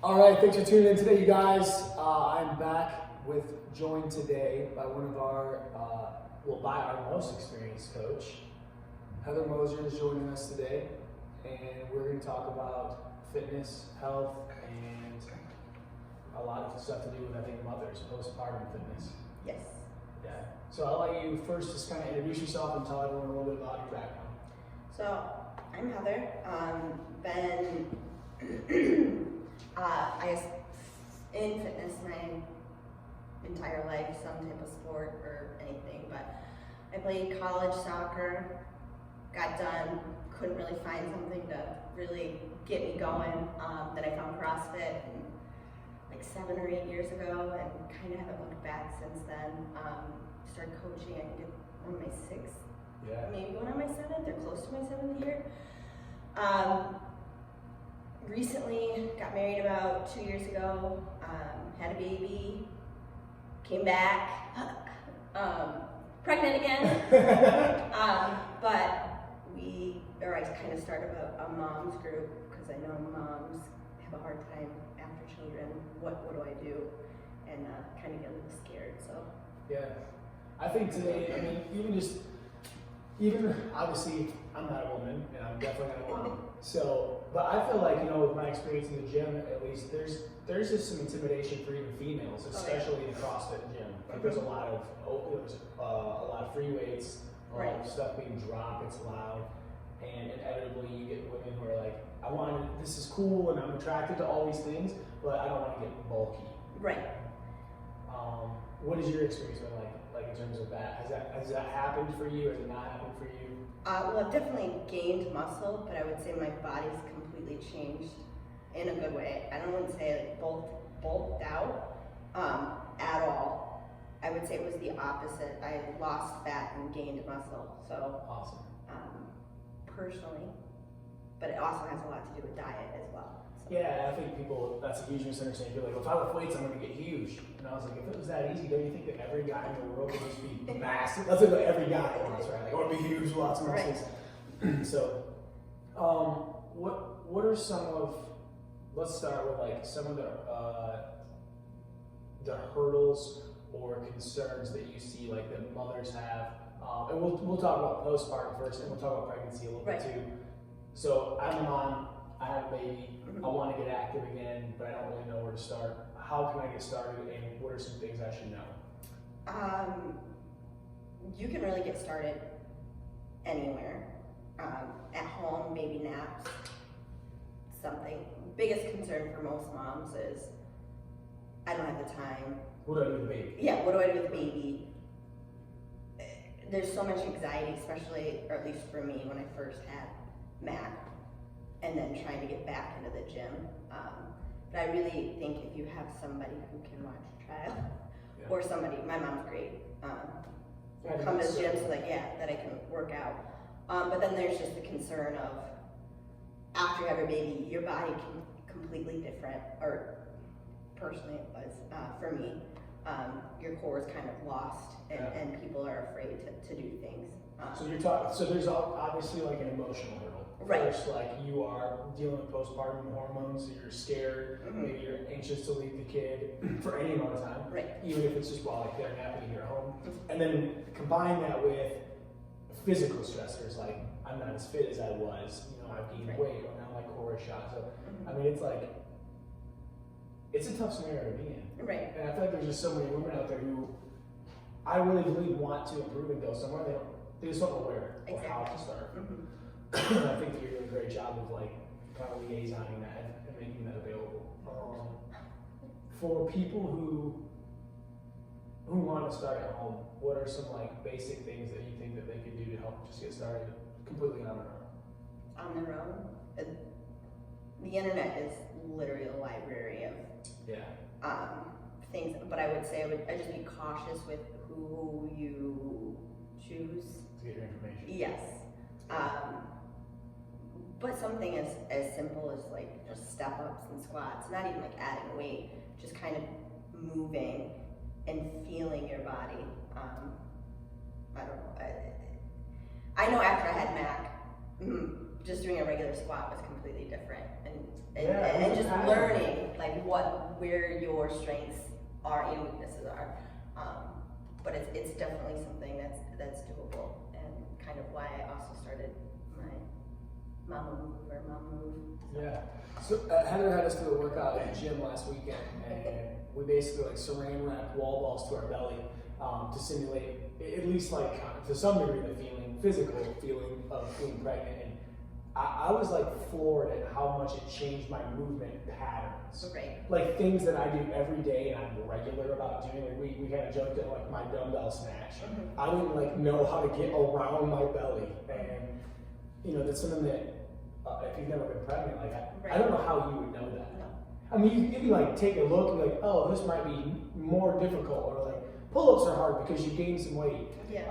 All right, thanks for tuning in today, you guys. I'm back joined today by one of our, by our most experienced coach. Heather Moser is joining us today, and we're going to talk about fitness, health, and a lot of stuff to do with, I think, mothers, postpartum fitness. Yes. Yeah. So I'll let you first just kind of introduce yourself and tell everyone a little bit about your background. So I'm Heather. I was in fitness my entire life, some type of sport or anything, but I played college soccer, got done, couldn't really find something to really get me going. Then I found CrossFit like 7 or 8 years ago and kind of haven't looked back since then. Started coaching, I think on my 6th, maybe going on my 7th or close to my 7th year. Recently got married about 2 years ago, had a baby, came back, pregnant again. But I kind of started a mom's group because I know moms have a hard time after children. What do I do? And kind of get a little scared. So yeah, I think today, I mean, even obviously, I'm not a woman, and I'm definitely not a woman. So, but I feel like, with my experience in the gym, at least, there's just some intimidation for even females, especially in the CrossFit gym. Like there's a lot of free weights, a lot of stuff being dropped. It's loud, and inevitably you get women who are like, this is cool, and I'm attracted to all these things, but I don't want to get bulky. Right. What is your experience been like in terms of that? Has that happened for you? Has it not happened for you? Well, I've definitely gained muscle, but I would say my body's completely changed in a good way. I don't want to say like bulked out at all. I would say it was the opposite. I lost fat and gained muscle. So awesome. Personally, but it also has a lot to do with diet as well. So. Yeah, I think that's a huge misunderstanding. You're like, well, if I lift weights, I'm going to get huge. And I was like, if it was that easy, don't you think that every guy in the world would just be massive? That's what every guy wants, right? Like, I want to be huge, lots of muscles. Right. So, what are let's start with like some of the hurdles or concerns that you see like that mothers have. And we'll talk about postpartum first, and we'll talk about pregnancy a little bit too. So I'm a mom, I have a baby, I want to get active again, but I don't really know where to start. How can I get started, and what are some things I should know? You can really get started anywhere. At home, baby naps, something. Biggest concern for most moms is, I don't have the time. What do I do with the baby? Yeah, what do I do with the baby? There's so much anxiety, especially, or at least for me, when I first had Mac, and then trying to get back into the gym. But I really think if you have somebody who can watch your child, or somebody, my mom's great, come to the gym so that I can work out. But then there's just the concern of, after you have your baby, your body can completely different, or personally it was, for me. Your core is kind of lost, and people are afraid to do things. So there's obviously like an emotional hurdle. Right. First, like you are dealing with postpartum hormones, so you're scared, maybe you're anxious to leave the kid for any amount of time. Right. Even if it's just while like they're napping in your home. And then combine that with physical stressors, like I'm not as fit as I was, I've gained weight, or now my core is shot. So I mean, it's a tough scenario to be in. Right. And I feel like there's just so many women out there who I really believe want to improve and go somewhere. They just don't know where or how to start. I think that you're doing a great job of like kind of liaisoning that and making that available. For people who want to start at home, what are some like basic things that you think that they could do to help just get started completely on their own? On their own? The internet is literally a library of things, but I would say I'd just be cautious with who you choose to get your information. Yes. But something as simple as like just step ups and squats, not even like adding weight, just kind of moving and feeling your body. I don't know. I know after I had Mac, just doing a regular squat was completely different, and just learning like where your strengths are and weaknesses are. But it's definitely something that's doable, and kind of why I also started my Mama Move. Yeah. So Heather had us do a workout at the gym last weekend, and we basically like saran wrapped wall balls to our belly to simulate at least like to some degree the physical feeling of being pregnant. And I was like floored at how much it changed my movement patterns. Right. Like things that I do every day and I'm regular about doing. Like we kind of joked at like my dumbbell snatch. Mm-hmm. I didn't like know how to get around my belly, and you know that's something that if you've never been pregnant, like I don't know how you would know that. No. I mean, you can like take a look and be like, oh, this might be more difficult, or like pull-ups are hard because you gain some weight. Yeah.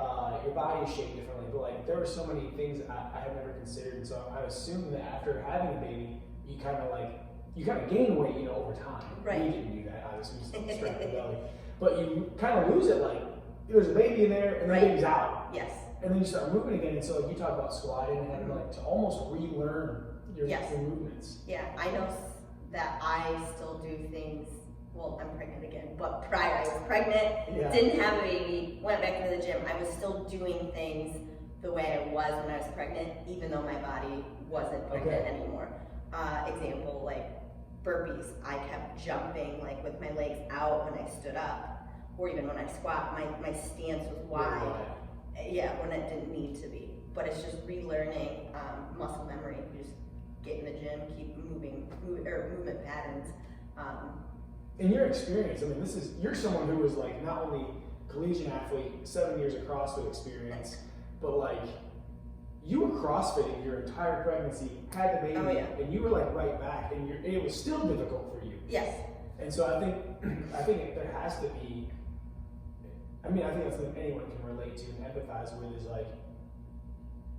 Your body is shaped differently, but like there were so many things I had never considered. So I assume that after having a baby, you kind of gain weight, you know, over time. Right. We didn't do that, obviously, we just strapped the belly, but you kind of lose it. Like there's a baby in there, and the baby's out. Yes. And then you start moving again, and so like you talk about squatting and having like to almost relearn your movements. Yeah, I know that I still do things. Well, I'm pregnant again, but prior I was pregnant, didn't have a baby, went back into the gym. I was still doing things the way I was when I was pregnant, even though my body wasn't pregnant anymore. Example, like burpees. I kept jumping like with my legs out when I stood up, or even when I squat, my stance was wide. Yeah, when it didn't need to be. But it's just relearning muscle memory. You just get in the gym, keep moving movement patterns. In your experience, I mean, you're someone who was like not only collegiate athlete, 7 years of CrossFit experience, but like you were CrossFitting your entire pregnancy, had the baby, and you were like right back, and it was still difficult for you. Yes. And so I think there has to be. I mean, I think that's something anyone can relate to and empathize with. Is like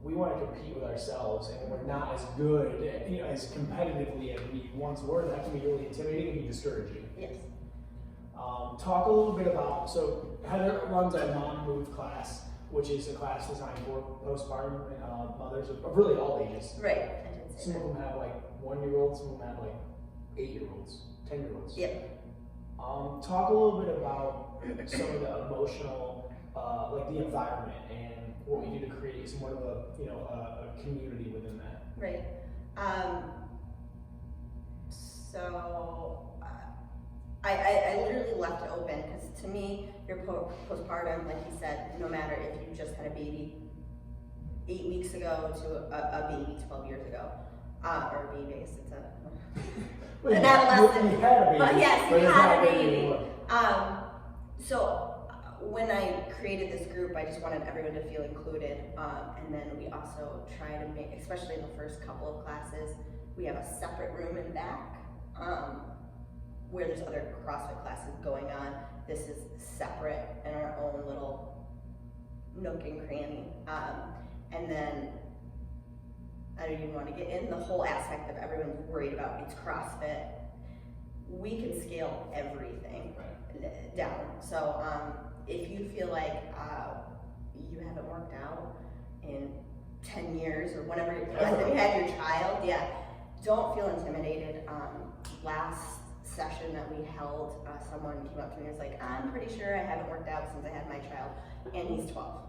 we want to compete with ourselves, and we're not as good, you know, as competitively as we once were. That can be really intimidating and be discouraging. Yes. Talk a little bit about, so Heather runs our Mom Move class, which is a class designed for postpartum mothers of really all ages. Right. Some of them have like 1-year-olds, some of them have like 8-year-olds, 10-year-olds. Yep. Talk a little bit about some of the emotional, like the environment and what we do to create somewhat of a community within that. Right. So I literally left it open because to me, your postpartum, like you said, no matter if you just had a baby 8 weeks ago to a baby 12 years ago, or a baby, it's an adolescent. You had a baby. But yes, you it's had not a baby. anymore. So when I created this group, I just wanted everyone to feel included. And then we also try to make, especially in the first couple of classes, we have a separate room in back where there's other CrossFit classes going on. This is separate in our own little nook and cranny. And then I don't even want to get in the whole aspect of everyone's worried about it's CrossFit. We can scale everything down. So if you feel like you haven't worked out in 10 years or whenever you had your child, don't feel intimidated. Last session that we held, someone came up to me and was like, I'm pretty sure I haven't worked out since I had my child, and he's 12.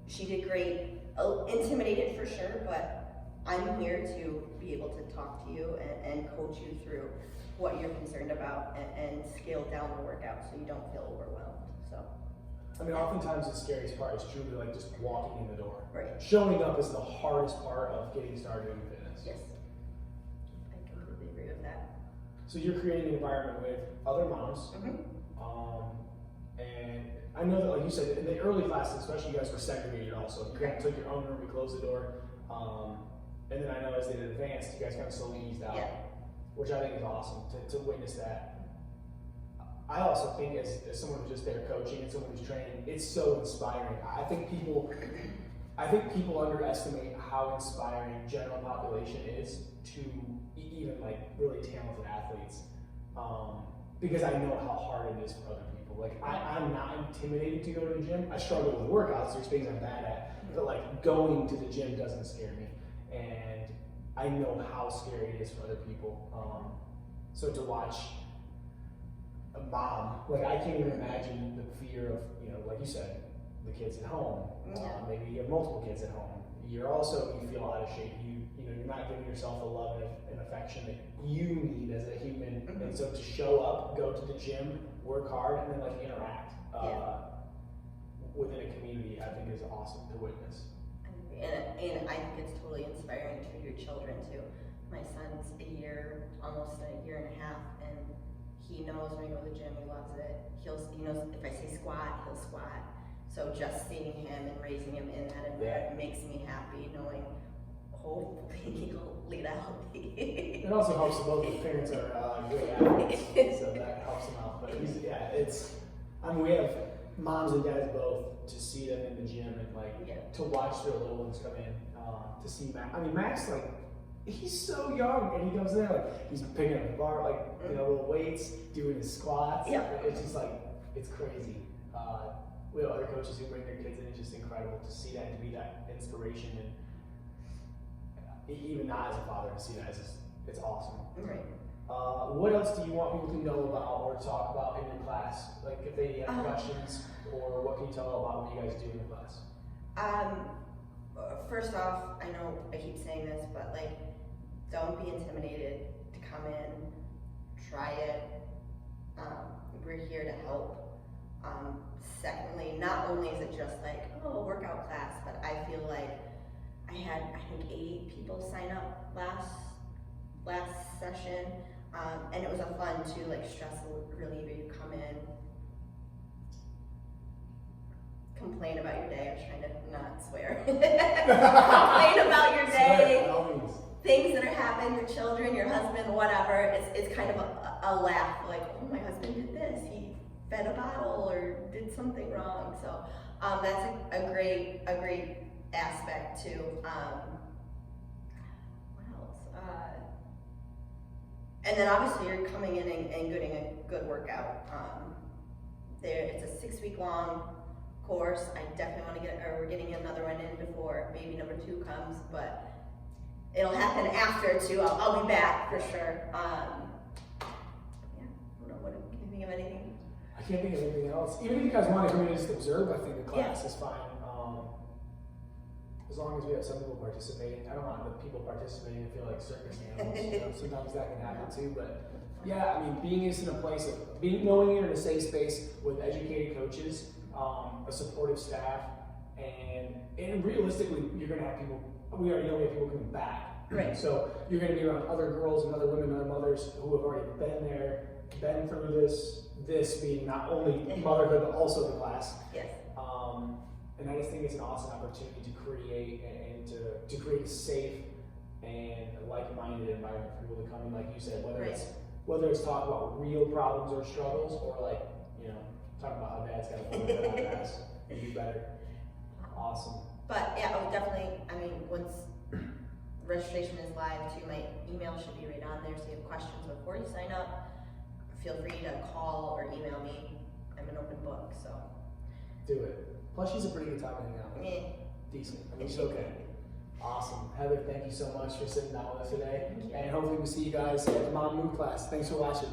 She did great, intimidated for sure, but I'm here to be able to talk to you and coach you through what you're concerned about and scale down the workout so you don't feel overwhelmed. So, I mean, oftentimes the scariest part is truly like just walking in the door. Right. Showing up is the hardest part of getting started in fitness. Yes, I completely agree with that. So you're creating an environment with other moms, and I know that, like you said, in the early classes, especially, you guys were segregated also. You kind of took your own room, you closed the door, and then I know as they advanced, you guys kind of slowly eased out, which I think is awesome to witness that. I also think as someone who's just there coaching and someone who's training, it's so inspiring. I think people underestimate how inspiring general population is to even like really talented athletes, because I know how hard it is for other people. Like I'm not intimidated to go to the gym. I struggle with workouts. There's things I'm bad at, but like going to the gym doesn't scare me, and I know how scary it is for other people. So to watch a mom, like I can't even imagine the fear of, you know, like you said, the kids at home. Maybe you have multiple kids at home. You feel out of shape. You know, you're not giving yourself the love and affection that you need as a human. And so to show up, go to the gym, work hard, and then like interact within a community, I think is awesome to witness. And I think it's totally inspiring to your children too. My son's almost a year and a half, and he knows when we go to the gym, he loves it. He knows if I say squat, he'll squat. So just seeing him and raising him in that environment makes me happy, knowing hopefully he'll lead healthy. It also helps that both the parents are great athletes, so that helps them out. But we have moms and dads both, to see them in the gym and to watch their little ones come in, to see Max. I mean, Max, he's so young, and he comes in, he's picking up the bar, little weights, doing his squats. It's just it's crazy. We have other coaches who bring their kids in. It's just incredible to see that and to be that inspiration, and even not as a father, to see that it's awesome. Right. What else do you want people to know about or talk about in your class? Like if they have questions, or what can you tell about what you guys do in the class? First off, I know I keep saying this, but don't be intimidated to come in, try it. We're here to help. Secondly, not only is it just a workout class, but I feel like I had, I think 8 people sign up last session, and it was a fun too, stress reliever. You come in, complain about your day. I was trying to not swear. Complain about your day, things that are happening, your children, your husband, whatever. It's kind of a laugh, oh, my husband did this. He fed a bottle or did something wrong. So that's a great aspect too. What else? And then obviously you're coming in and getting a good workout. It's a 6-week long course. I definitely want to we're getting another one in before baby number 2 comes, but it'll happen after too. I'll be back for sure. What can you think of anything? I can't think of anything else. Even if you guys want to come in and just observe, I think the class is fine. As long as we have some people participating. I don't want the people participating to feel like circus animals. Sometimes that can happen too. But yeah, I mean, being in a place of knowing you're in a safe space with educated coaches, a supportive staff, and realistically, you're going to have people. We already know we have people coming back. Right. So you're going to be around other girls and other women, other mothers who have already been there, been through this being not only motherhood but also the class. Yes. And I just think it's an awesome opportunity to create and to create a safe and like-minded environment for people to come in, like you said, whether it's talk about real problems or struggles, or talk about how dad's got to pull it out of the ass and do better. Awesome. But yeah, I would definitely. I mean, once registration is live too, my email should be right on there. So if you have questions before you sign up, feel free to call or email me. I'm an open book, so. Do it. Plus, she's a pretty good time to hang out with. Yeah. Decent. I mean, she's okay. Awesome. Heather, thank you so much for sitting down with us today. And hopefully we'll see you guys at the Mom Move class. Thanks for watching.